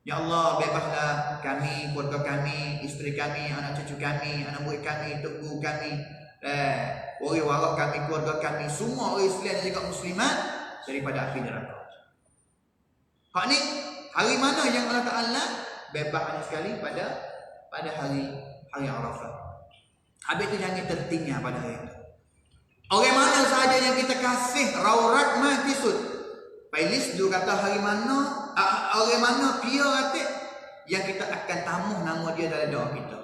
Ya Allah, bebaslah kami, keluarga kami, isteri kami, anak cucu kami, anak murid kami, tok guru kami, orang warak kami, keluarga kami, semua orang Islam dan juga muslimat daripada api neraka. Hak ni hari mana yang Allah Ta'ala bebas sekali pada hari Arafah. Habis itu jangan tertinggal pada hari itu. Orang mana sahaja yang kita kasih rawat mati sud. Pailis dulu kata hari mana, orang mana pia kata yang kita akan tamuh nama dia dalam doa kita.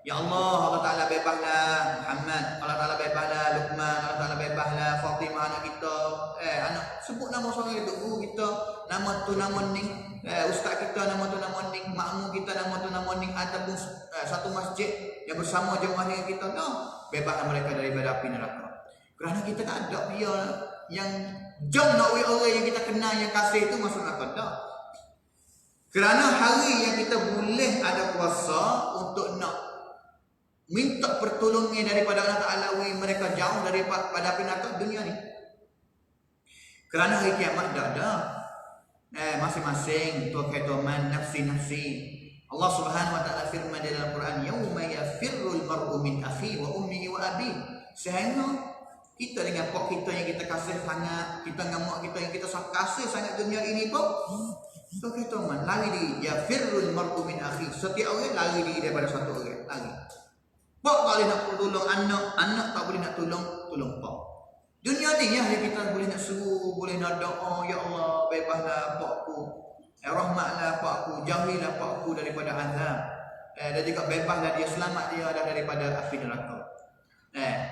Ya Allah, Allah Ta'ala bebaslah Muhammad, Allah Ta'ala bebaslah Luqman, Allah Ta'ala bebaslah Fatimah anak kita. Anak sebut nama seorang itu, guru kita, nama tu nama ning, ustaz kita nama tu nama ning, makmum kita nama tu nama ning, ataupun satu masjid yang bersama jemaah dengan kita, bebaslah mereka daripada api neraka. Kerana kita tak ada dia yang jom nak orang yang kita kenal, yang kasih itu masuk neraka tak. Kerana hari yang kita boleh ada kuasa untuk nak minta pertolongan daripada Allah Ta'ala, mereka jauh daripada api neraka dunia ni. Kerana hari kiamat dah ada. Masing-masing tu kaitan nafsi. Allah Subhanahu wa Ta'ala firman dalam Quran, yauma yafirrul mar'u min akhi wa ummihi wa abi. Sehingga kita dengan pak kita yang kita kasih sangat, kita dengan mak kita yang kita kasih sangat dunia ini pun, so kita lari diri. Ya firrul mar'u min akhi. Setiap orang lari diri daripada satu orang. Lari. Pak tak boleh nak tolong anak tak boleh nak tolong pak. Dunia ni yang kita boleh nak suruh, boleh nak doa, ya Allah bebaslah pakku, rahmatlah pakku, jauhilah pakku daripada azab, dan juga bebaslah dia, selamat dia daripada api neraka.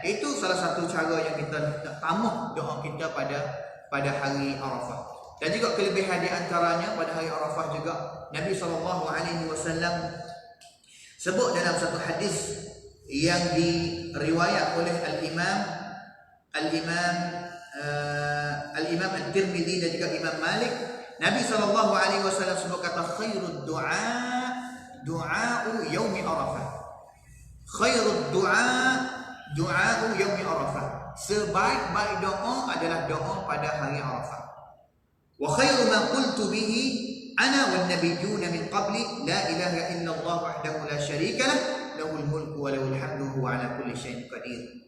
Itu salah satu cara yang kita nak tamuh doa kita pada hari Arafah. Dan juga kelebihan di antaranya pada hari Arafah juga, Nabi SAW sebut dalam satu hadis yang diriwayat oleh Al-Imam At-Tirmidzi dan juga Imam Malik. Nabi SAW sebut kata, khairud du'a'u yaumi Arafah. Khairud du'a'u yaumi Arafah. Sebaik-baik doa adalah doa pada hari Arafah. Wa khairu ma qultu bihi ana wan nabiyyuna min qabli la ilaha illallah wahdahu la syarika lah, lahul mulku wa lahul hamdu wa ala kulli syai'in qadir.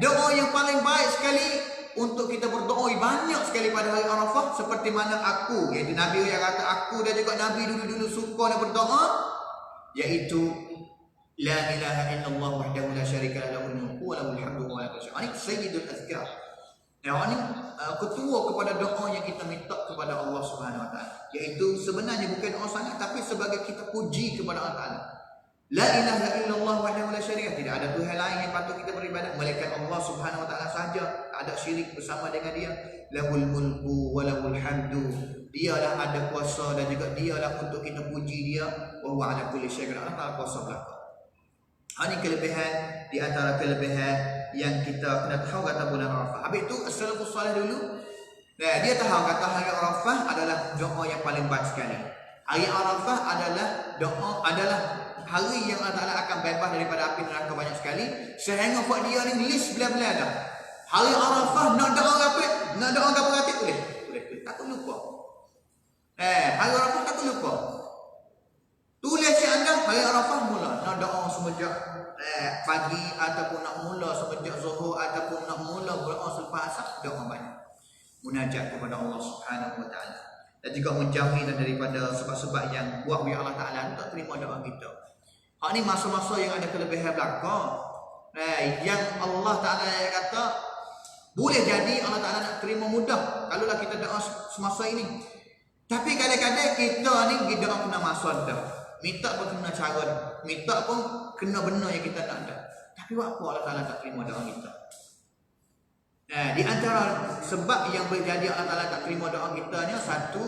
Doa yang paling baik sekali untuk kita berdoa banyak sekali pada hari Arafah, seperti mana aku, iaitu Nabi yang kata aku dan juga Nabi dulu-dulu suka nak berdoa, iaitu la ilaha illallah wahdahu la syarika lah, lahul mulku wa lahul hamdu wa ala kulli syai'in qadir. Ini sayyidul azkar. Ini ketua kepada doa yang kita minta kepada Allah Subhanahu wa Ta'ala, iaitu sebenarnya bukan doa sangat, tapi sebagai kita puji kepada Allah Ta'ala. La ilaha illallah wahdahu la syarika, tidak ada Tuhan lain yang patut kita beribadat melainkan Allah Subhanahu wa Ta'ala sahaja, tak ada syirik bersama dengan dia. Lahul mulku wa lahul hamdu, dialah ada kuasa dan juga dialah untuk kita puji dia. Wa huwa ala kulli syai'in qadir, Allah kuasa belaka. Ini kelebihan di antara kelebihan yang kita kena tahu kata bulan Arafah. Habis itu as-salafus salih dulu, dia tahu kata hari Arafah adalah doa yang paling baik sekali. Hari Arafah adalah hari yang Allah Ta'ala akan bebas daripada api neraka banyak sekali. Sehingga buat dia ni list bila-bila dah. Hari Arafah nak doa apa? Nak doa apa kata boleh? Tak lupa. Hari Arafah tak lupa. Tulis si anda hari Arafah mula nak doa semenjak pagi, ataupun nak mula semenjak zuhur, ataupun nak mula berdoa selepas asar, doa banyak. Munajat kepada Allah Subhanahu wa Ta'ala. Dan juga menjauhi daripada sebab-sebab yang buat oleh Allah Ta'ala tak terima doa kita. Ini masa-masa yang ada kelebihan belakang. Yang Allah Ta'ala kata boleh jadi Allah Ta'ala nak terima mudah kalaulah kita doa semasa ini. Tapi kadang-kadang kita ni doa kena masa dah. Minta pun kena cara, minta pun kena benda yang kita nak ada. Tapi apa Allah Ta'ala tak terima doa kita? Di antara sebab yang boleh jadi Allah Ta'ala tak terima doa kita ni, satu,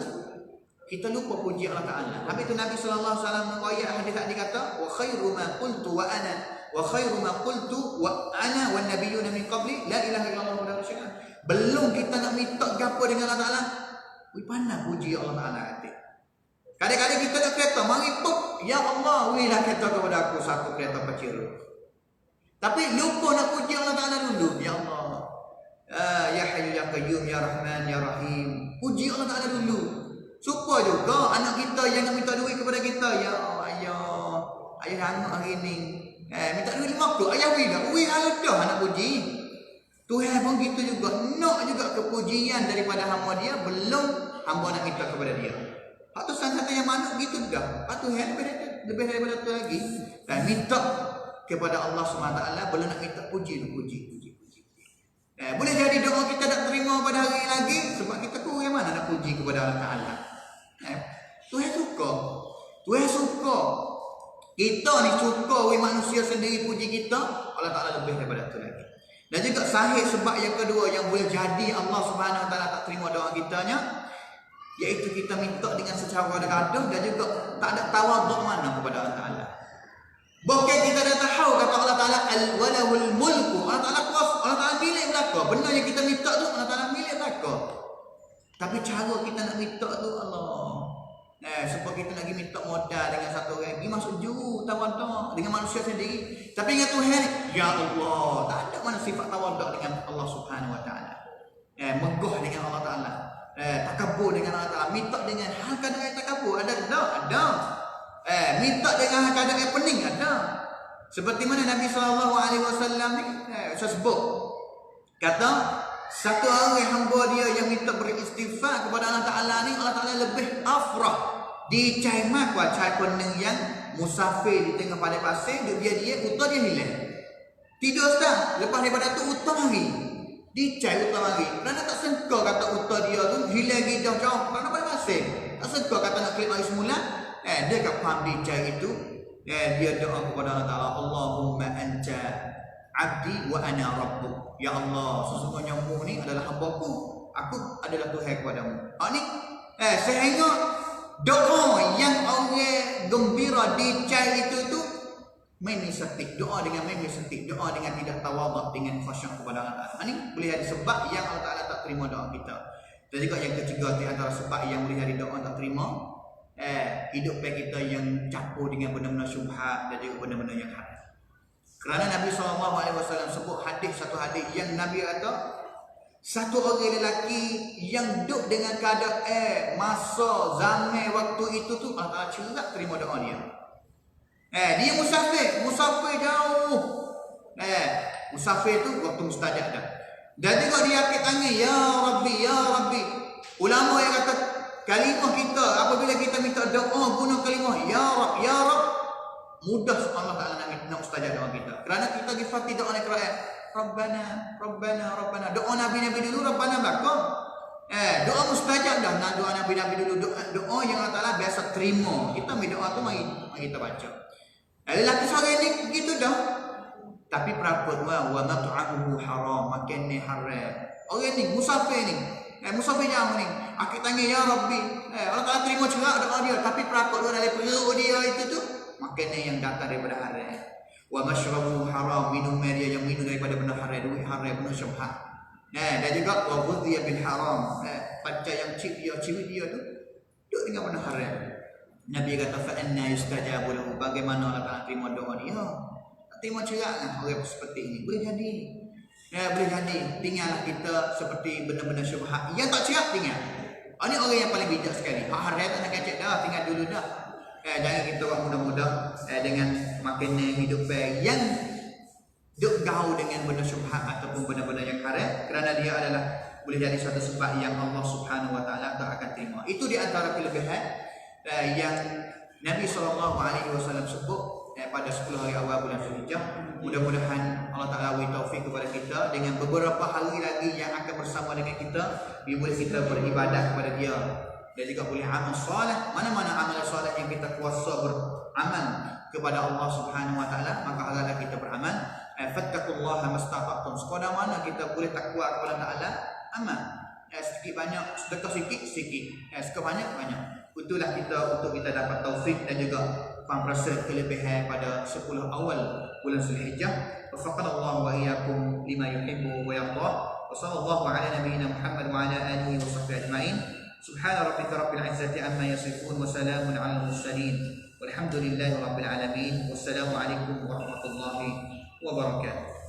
kita lupa puji Allah Ta'ala. Habis tu Nabi sallallahu alaihi wasallam mengayat hadis tadi kata, wa khairu ma qultu wa ana wan nabiyyuna min qabli la ilaha illallah wa la syarika. Belum kita nak minta gapo dengan Allah Ta'ala, pandang puji Allah Ta'ala hati. Kadang-kadang kita nak kereta, mari pop, ya Allah, wilah kereta kepada aku satu kereta kecil. Tapi lupa nak puji Allah Ta'ala dulu. Ya Allah, ya Hayyu ya Qayyum ya Rahman ya Rahim. Puji Allah Ta'ala dulu. Supaya juga anak kita yang nak minta duit kepada kita, ya ayah anak hari ni minta duit 50, ayah wih dah anak puji. Tuhan pun gitu juga, nak juga kepujian daripada hamba dia, belum hamba nak minta kepada dia. Hak tu satu yang mana gitu dah. Hak tu lebih daripada tu lagi. Dan minta kepada Allah SWT, belum nak minta puji. Boleh jadi doa kita tak terima pada hari lagi sebab kita kurang mana nak puji kepada Allah Ta'ala. Tuhan suka. Kita ni suka manusia sendiri puji kita, Allah Ta'ala lebih daripada tu lagi. Dan juga sahih sebab yang kedua yang boleh jadi Allah Subhanahu Wa Ta'ala tak terima doa kitanya, iaitu kita minta dengan secara gaduh dan juga tak ada tawaduk mana kepada Allah Ta'ala. Bahkan kita dah tahu kata Allah Ta'ala al-walahul mulku, Allah Ta'ala kuasa, Allah Ta'ala milik belaka. Benda yang kita minta tu Allah Ta'ala milik belaka. Tapi cara kita nak minta tu Allah, sebab kita lagi minta modal dengan satu orang, pergi masuk juru tawaduk dengan manusia sendiri. Tapi ingat Tuhan, ya Allah, tak ada mana sifat tawaduk dengan Allah Subhanahu Wa Ta'ala. Megah dengan Allah Ta'ala, takabur dengan Allah Ta'ala, minta dengan hal keadaan takabur, ada. Minta dengan keadaan pening, ada. Seperti mana Nabi SAW ni saya sebut, kata satu orang hamba dia yang minta beristighfar kepada Allah Ta'ala ni, Allah Ta'ala lebih afrah di cai makwa cai pening yang musafir di tengah padang pasir, dia utah dia hilang. Tidur setang, lepas daripada tu utah lagi, dicai utah lagi. Kerana tak sengkau kata utah dia tu hilang lagi jauh-jauh kerana padang pasir. Tak sengkau kata nak klik lagi semula. Dia kat faham dicai itu, dia doa kepada Allah Ta'ala, Allahumma anta abdi wa ana rabbuk. Ya Allah, sesungguhnya mu ni adalah hamba-Ku, aku adalah Tuhan kepadamu. Ni sehingga doa yang orang gembira dicai itu tu main setik, doa dengan main setik, doa dengan tidak tawaduk, dengan khusyuk kepada Allah Ta'ala. Ni boleh ada sebab yang Allah Ta'ala tak terima doa kita. Dan juga yang ketiga di antara sebab yang boleh ada doa tak terima, hidup kita yang campur dengan benda-benda syubhat dan juga benda-benda yang haram. Kerana Nabi SAW sebut satu hadis yang Nabi kata, satu orang lelaki yang duduk dengan keadaan masa zaman waktu itu tu Allah Ta'ala cerak terima doa dia. Dia musafir jauh. Musafir tu waktu mustajab dah. Dan juga dia angkat tangan, ya Rabbi. Ulama yang kata kalimah kita apabila kita minta doa guna kalimah ya Rab, mudah Allah Ta'ala nak mustajab doa kita. Kerana kita difati doa ni Quran, Rabbana. Doa Nabi dulu Rabbana belakang. Doa mustajab dah. Nah, doa Nabi dulu, doa yang Allah Ta'ala biasa terima. Kita ambil doa tu mari kita baca. Lelaki seorang ni begitu dah. Tapi perakut wa mat'amuhu haram, makan ni haram. Orang ni musafir ni, musafir jauh ni, akik tangan ya Rabbi. Allah Ta'ala terima cerak doa dia, tapi perakut dalam perut dia itu tu makanan yang datang daripada haram. Wa mashrabu haram, minum dia yang minum daripada benda haram, duit haram, benda syubhat. Dan juga wa ghudhiya bil haram, baca yang ciwit dia tu duduk dengan benda haram. Nabi kata fa anna yustajabu lahu, bagaimana Allah Ta'ala terima doa dia? Tak terima cerak orang seperti ini. Boleh jadi. Boleh jadi tinggallah kita seperti benda-benda syubhat yang tak cerak tinggal. Ini orang yang paling bijak sekali. Haram tak nak kacak dah, tinggal dulu dah. Jangan kita orang muda-muda dengan makanan hidup yang duk gaul dengan benda syubhat ataupun benda-benda yang haram, kerana dia adalah boleh jadi satu sebab yang Allah Subhanahu Wa Ta'ala tak akan terima. Itu di antara kelebihan yang Nabi SAW sebut pada 10 hari awal bulan Zulhijjah. Mudah-mudahan Allah Ta'ala beri taufik kepada kita dengan beberapa hari lagi yang akan bersama dengan kita, bila kita beribadah kepada Dia dan juga boleh amal soleh. Mana-mana amal soleh yang kita kuasa beramal kepada Allah Subhanahu wa taala, maka hendaklah kita beramal. Fattaqullaha mastata'tum. Sekadar mana kita boleh takwa kepada Allah Taala, amal. Sedikit banyak, sedekah sikit, sedekah banyak. Itulah kita untuk kita dapat taufik dan juga merasa kelebihan pada 10 awal bulan Zulhijjah. Waffaqanallahu wa iyyakum lima yuhibbu wa yardah. Wa sallallahu ala nabiyyina Muhammad wa ala alihi wa sahbihi ajma'in. Subhana rabbika rabbil izzati amma yasifun wa salamun ala al-mursalin. Walhamdulillahi rabbil alamin. Wassalamu alaikum warahmatullahi wabarakatuh.